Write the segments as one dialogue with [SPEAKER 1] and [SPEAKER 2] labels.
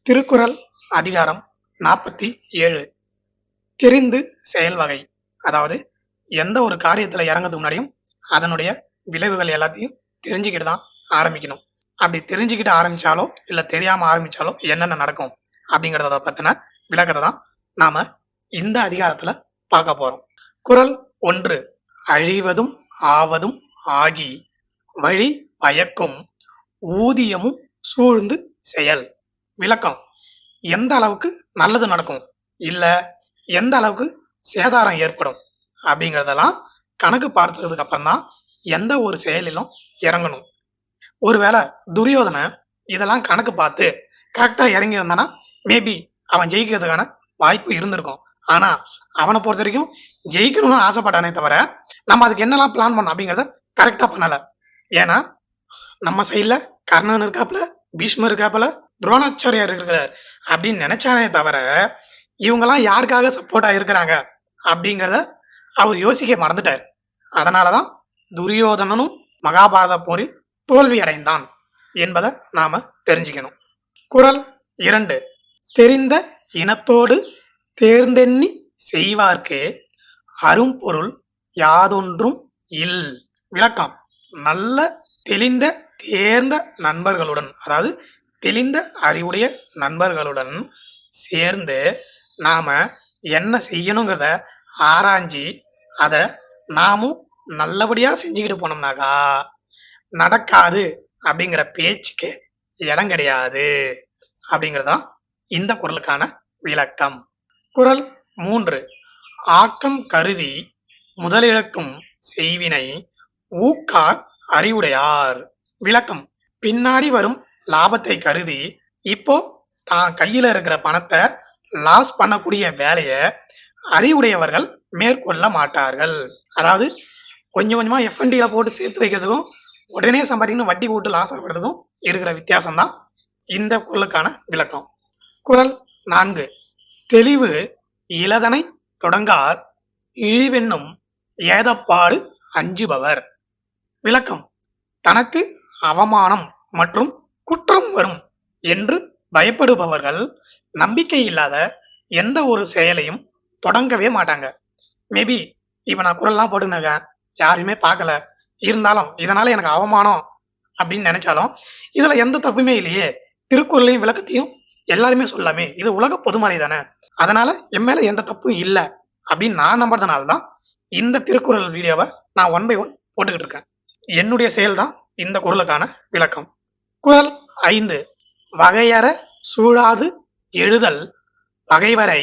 [SPEAKER 1] திருக்குறள் அதிகாரம் 47. தெரிந்து செயல் வகை. அதாவது எந்த ஒரு காரியத்துல இறங்குறதுக்கு முன்னாடியும் அதனுடைய விளைவுகள் எல்லாத்தையும் தெரிஞ்சுக்கிட்டு தான் ஆரம்பிக்கணும். அப்படி தெரிஞ்சுக்கிட்டு ஆரம்பிச்சாலோ இல்ல தெரியாம ஆரம்பிச்சாலோ என்னென்ன நடக்கும் அப்படிங்கறத பத்தின விளக்கத்தை தான் நாம இந்த அதிகாரத்துல பார்க்க போறோம். குறள் 1. அழிவதும் ஆவதும் ஆகி வழி பயக்கும் ஊதியமும் சூழ்ந்து செயல். விளக்கம்: எந்த அளவுக்கு நல்லது நடக்கும் இல்ல எந்த அளவுக்கு சேதாரம் ஏற்படும் அப்படிங்கறதெல்லாம் கணக்கு பார்த்ததுக்கு அப்புறம் தான் எந்த ஒரு செயலிலும் இறங்கணும். ஒருவேளை துரியோதனை இதெல்லாம் கணக்கு பார்த்து கரெக்டா இறங்கி இருந்தானா மேபி அவன் ஜெயிக்கிறதுக்கான வாய்ப்பு இருந்திருக்கும். ஆனா அவனை பொறுத்த வரைக்கும் ஜெயிக்கணும்னு ஆசைப்பட்டானே தவிர நம்ம அதுக்கு என்னெல்லாம் பிளான் பண்ணோம் அப்படிங்கறத கரெக்டா பண்ணல. ஏன்னா நம்ம சைட்ல கர்ணன் இருக்காப்புல, பீஷ்மர் இருக்காப்புல, துரோணாச்சாரியார் இருக்கிறார் அப்படின்னு நினைச்சானே தவிர இவங்கெல்லாம் யாருக்காக சப்போர்ட்டா இருக்கிறாங்க அப்படிங்கிறத அவர் யோசிக்க மறந்துட்டார். அதனாலதான் துரியோதனனும் மகாபாரத போரில் தோல்வி அடைந்தான் என்பதை நாம தெரிஞ்சுக்கணும். குறள் 2. தெரிந்த இனத்தோடு தேர்ந்தெண்ணி செய்வார்க்கு அரும்பொருள் யாதொன்றும் இல். விளக்கம்: நல்ல தெளிந்த தேர்ந்த நண்பர்களுடன், அதாவது தெளிந்த அறிவுடைய நண்பர்களுடன் சேர்ந்து நாம என்ன செய்யணுங்கிறத ஆராய்ஞ்சி அதை நாமும் நல்லபடியா செஞ்சுக்கிட்டு போனோம்னாக்கா நடக்காது அப்படிங்கிற பேச்சுக்கு இடம் கிடையாது அப்படிங்கறதான் இந்த குறளுக்கான விளக்கம். குறள் 3. ஆக்கம் கருதி முதலிழக்கும் செய்வினை ஊக்கார் அறிவுடையார். விளக்கம்: பின்னாடி வரும் லாபத்தை கருதி இப்போ தான் கையில இருக்கிற பணத்தை லாஸ் பண்ணக்கூடிய வேலைய அறிவுடையவர்கள் மேற்கொள்ள மாட்டார்கள். அதாவது கொஞ்சம் கொஞ்சமா எஃப்என்டில போட்டு சேர்த்து வைக்கிறதுக்கும் உடனே சம்பாதிக்கணும் வட்டி போட்டு லாஸ் ஆகிறதுக்கும் இருக்கிற வித்தியாசம் தான் இந்த குறளுக்கான விளக்கம். குறள் 4. தெளிவு இளதனை தொடங்கார் இழிவென்னும் ஏதப்பாடு அஞ்சுபவர். விளக்கம்: தனக்கு அவமானம் மற்றும் குற்றம் வரும் என்று பயப்படுபவர்கள் நம்பிக்கை இல்லாத எந்த ஒரு செயலையும் தொடங்கவே மாட்டாங்க. மேபி இப்ப நான் குறள்லாம் போட்டுனாங்க யாருமே பார்க்கல, இருந்தாலும் இதனால எனக்கு அவமானம் அப்படின்னு நினைச்சாலும் இதுல எந்த தப்புமே இல்லையே, திருக்குறளையும் விளக்கத்தையும் எல்லாருமே சொல்லாமே, இது உலக பொதுமறை தானே, அதனால என் மேல எந்த தப்பும் இல்லை அப்படின்னு நான் நம்புறதுனாலதான் இந்த திருக்குறள் வீடியோவை நான் 1 by 1 போட்டுக்கிட்டு இருக்கேன். என்னுடைய செயல் தான் இந்த குறளுக்கான விளக்கம். குறள் 5. வகையற சூழாது எழுதல் பகைவரை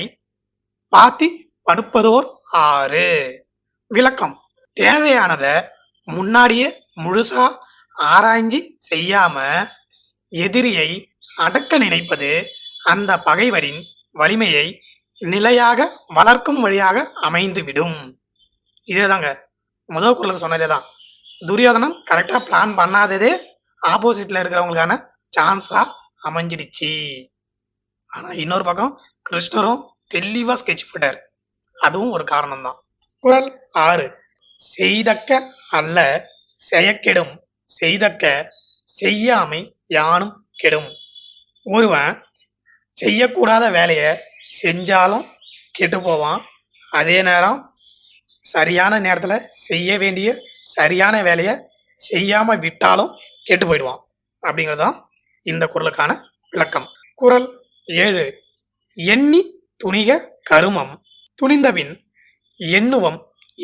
[SPEAKER 1] பாத்தி படுப்பதோர் ஆறு. விளக்கம்: தேவையானத முன்னாடியே முழுசா ஆராய்ஞ்சி செய்யாம எதிரியை அடக்க நினைப்பது அந்த பகைவரின் வலிமையை நிலையாக வளர்க்கும் வழியாக அமைந்துவிடும். இதேதாங்க முதல் குறளுக்கு சொன்னதேதான். துரியோதனன் கரெக்டா பிளான் பண்ணாததே ஆப்போசிட்ல இருக்கிறவங்களுக்கான சான்ஸா அமைஞ்சிடுச்சு. ஆனா இன்னொரு பக்கம் கிருஷ்ணரும் தெளிவா ஸ்கெட்ச் போட்டார், அதுவும் ஒரு காரணம் தான். குறள் 6. செய்தக்க அல்ல செயக்கெடும் செய்தக்க செய்யாமை யானும் கெடும். ஒருவன் செய்யக்கூடாத வேலைய செஞ்சாலும் கெட்டு போவான், அதே நேரம் சரியான நேரத்துல செய்ய வேண்டிய சரியான வேலைய செய்யாம விட்டாலும் கெட்டு போயிடுவான் அப்படிங்கறதுதான் இந்த குறளுக்கான விளக்கம். குறள் 7. எண்ணி துணிக கருமம் துணிந்தபின் எண்ணுவம்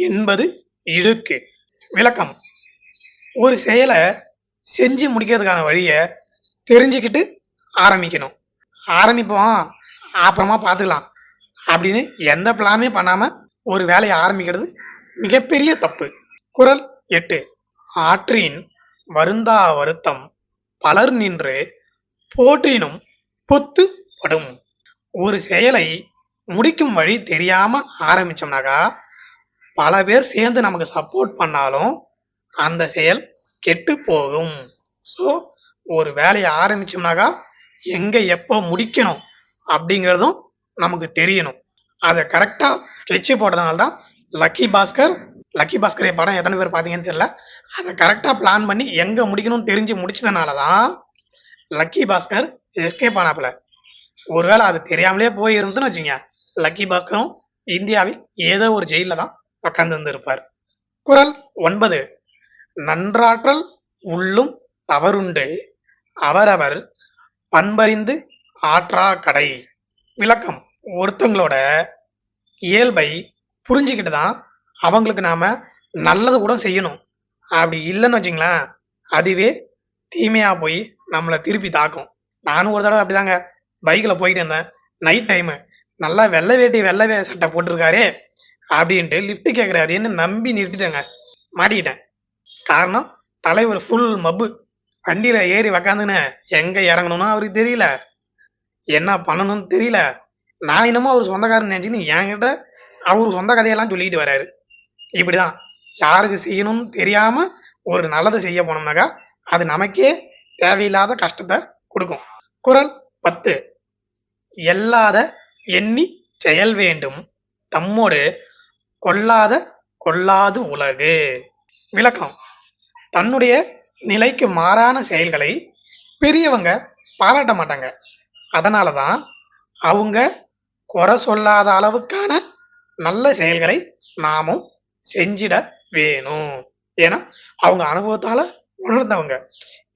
[SPEAKER 1] என்பது இழுக்கு. விளக்கம்: ஒரு செயலை செஞ்சு முடிக்கிறதுக்கான வழிய தெரிஞ்சுக்கிட்டு ஆரம்பிக்கணும். ஆரம்பிப்போம் அப்புறமா பார்த்துக்கலாம் அப்படின்னு எந்த பிளானுமே பண்ணாம ஒரு வேலையை ஆரம்பிக்கிறது மிகப்பெரிய தப்பு. குறள் 8. ஆற்றின் வருந்தா வருத்தம் பலர் நின்று போற்றினும் பொத்து படும். ஒரு செயலை முடிக்கும் வழி தெரியாம ஆரம்பிச்சோம்னாக்கா பல பேர் சேர்ந்து நமக்கு சப்போர்ட் பண்ணாலும் அந்த செயல் கெட்டு போகும். ஸோ ஒரு வேலையை ஆரம்பிச்சோம்னாக்கா எங்க எப்போ முடிக்கணும் அப்படிங்கிறதும் நமக்கு தெரியணும். அதை கரெக்டா ஸ்கெட்ச் போட்டதுனால தான் லக்கி பாஸ்கர் படம் எத்தனை பேர் பார்த்தீங்கன்னு தெரியல, அதை கரெக்டா பிளான் பண்ணி எங்க முடிக்கணும்னு தெரிஞ்சு முடிச்சதுனாலதான் லக்கி பாஸ்கர் எஸ்கேப் ஆனாப்புல. ஒருவேளை அது தெரியாமலே போயிருந்துன்னு வச்சுங்க, லக்கி பாஸ்கரும் இந்தியாவில் ஏதோ ஒரு ஜெயில தான் உட்கார்ந்து இருந்திருப்பார். குறள் 9. நன்றாற்றல் உள்ளும் தவறுண்டு அவரவர் பண்பறிந்து ஆற்றா கடை. விளக்கம்: ஒருத்தங்களோட இயல்பை புரிஞ்சுக்கிட்டு தான் அவங்களுக்கு நாம நல்லது கூட செய்யணும். அப்படி இல்லைன்னு வச்சுங்களேன், அதுவே தீமையா போய் நம்மளை திருப்பி தாக்கும். நானும் ஒரு தடவை அப்படிதாங்க பைக்கில் போயிட்டு இருந்தேன். நைட் டைமு நல்லா வெள்ளை வேட்டி வெள்ளை சட்டை போட்டிருக்காரே அப்படின்ட்டு லிஃப்ட் கேட்குறாருன்னு நம்பி நிறுத்திட்டேங்க. மாட்டிக்கிட்டேன். காரணம், தலைவர் ஃபுல் மப்பு. வண்டியில ஏறி உக்காந்துன்னு எங்க இறங்கணும்னு அவருக்கு தெரியல, என்ன பண்ணணும்னு தெரியல. நான் என்னமோ அவர் சொந்தக்காரன் நினைச்சுன்னு என்கிட்ட அவர் சொந்த கதையெல்லாம் சொல்லிக்கிட்டு வராரு. இப்படிதான் யாருக்கு செய்யணும்னு தெரியாம ஒரு நல்லதை செய்ய போனோம்னாக்கா அது நமக்கே தேவையில்லாத கஷ்டத்தை கொடுக்கும். குறள் 10. எல்லாத எண்ணி செயல் வேண்டும் தம்மோடு கொல்லாத கொல்லாது உலகு. விளக்கம்: தன்னுடைய நிலைக்கு மாறான செயல்களை பெரியவங்க பாராட்ட மாட்டாங்க. அதனாலதான் அவங்க குறை சொல்லாத அளவுக்கான நல்ல செயல்களை நாமும் செஞ்சிட வேணும். ஏன்னா அவங்க அனுபவத்தால உணர்ந்தவங்க.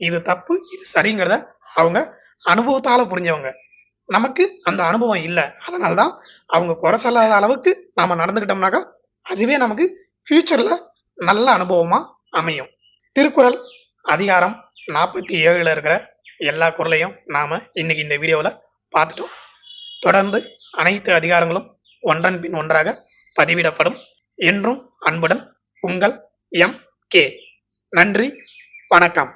[SPEAKER 1] இது தப்பு இது சரிங்கிறத அவங்க அனுபவத்தால புரிஞ்சவங்க. நமக்கு அந்த அனுபவம் இல்லை. அதனாலதான் அவங்க குறை சொல்லாத அளவுக்கு நாம நடந்துக்கிட்டோம்னாக்கா அதுவே நமக்கு ஃபியூச்சர்ல நல்ல அனுபவமா அமையும். திருக்குறள் அதிகாரம் 47 இருக்கிற எல்லா குறளையும் நாம இன்னைக்கு இந்த வீடியோவில் பார்த்துட்டோம். தொடர்ந்து அனைத்து அதிகாரங்களும் ஒன்றன் பின் ஒன்றாக பதிவிடப்படும். என்றும் அன்புடன் உங்கள் எம்.கே. நன்றி, வணக்கம்.